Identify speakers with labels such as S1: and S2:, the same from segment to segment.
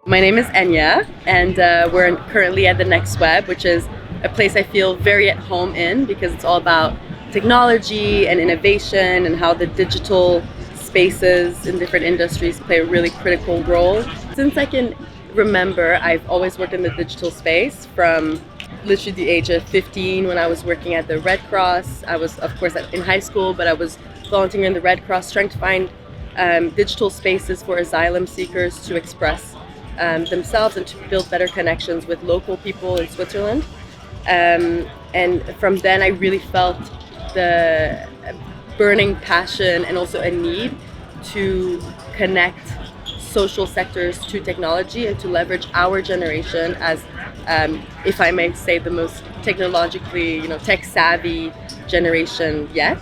S1: My name is Enya, and we're currently at the Next Web, which is a place I feel very at home in because it's all about technology and innovation and how the digital spaces in different industries play a really critical role. Since I can remember, I've always worked in the digital space from literally the age of 15 when I was working at the Red Cross. I was, of course, in high school, but I was volunteering in the Red Cross trying to find digital spaces for asylum seekers to express themselves and to build better connections with local people in Switzerland. And from then I really felt the burning passion and also a need to connect social sectors to technology and to leverage our generation as, if I may say, the most technologically, tech savvy generation yet,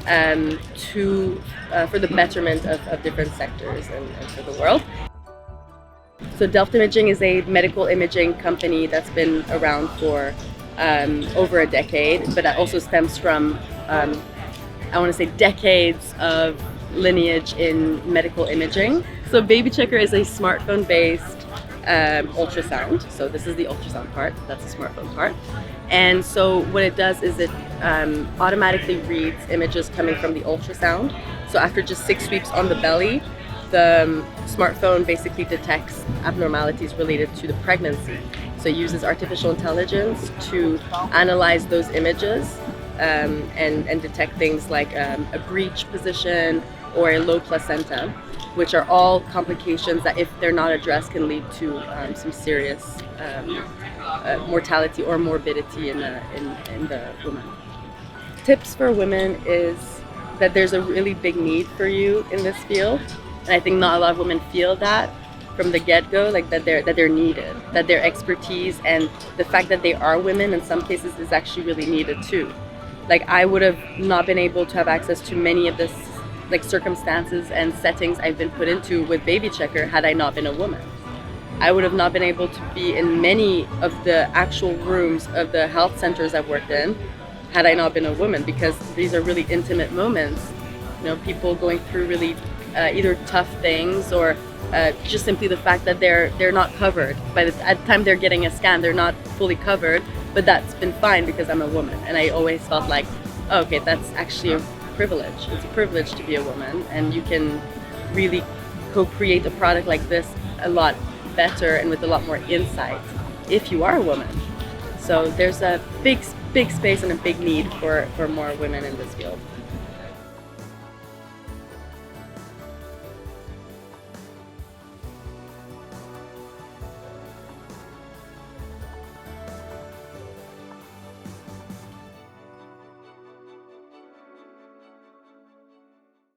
S1: for the betterment of different sectors and for the world. So Delft Imaging is a medical imaging company that's been around for over a decade, but that also stems from, I want to say, decades of lineage in medical imaging. So Baby Checker is a smartphone-based ultrasound. So this is the ultrasound part, that's the smartphone part. And so what it does is it automatically reads images coming from the ultrasound. So after just 6 sweeps on the belly, the smartphone basically detects abnormalities related to the pregnancy. So it uses artificial intelligence to analyze those images and detect things like a breech position or a low placenta, which are all complications that, if they're not addressed, can lead to some serious mortality or morbidity in the woman. Tips for women is that there's a really big need for you in this field, and I think not a lot of women feel that from the get-go, like that they're needed, that their expertise and the fact that they are women in some cases is actually really needed too. Like, I would have not been able to have access to many of this circumstances and settings I've been put into with Baby Checker had I not been a woman. I would have not been able to be in many of the actual rooms of the health centers I've worked in had I not been a woman, because these are really intimate moments. People going through really either tough things or just simply the fact that they're not covered. At the time they're getting a scan, they're not fully covered, but that's been fine because I'm a woman. And I always felt like, oh, okay, that's actually a privilege. It's a privilege to be a woman, and you can really co-create a product like this a lot better and with a lot more insight if you are a woman. So there's a big space and a big need for more women in this field.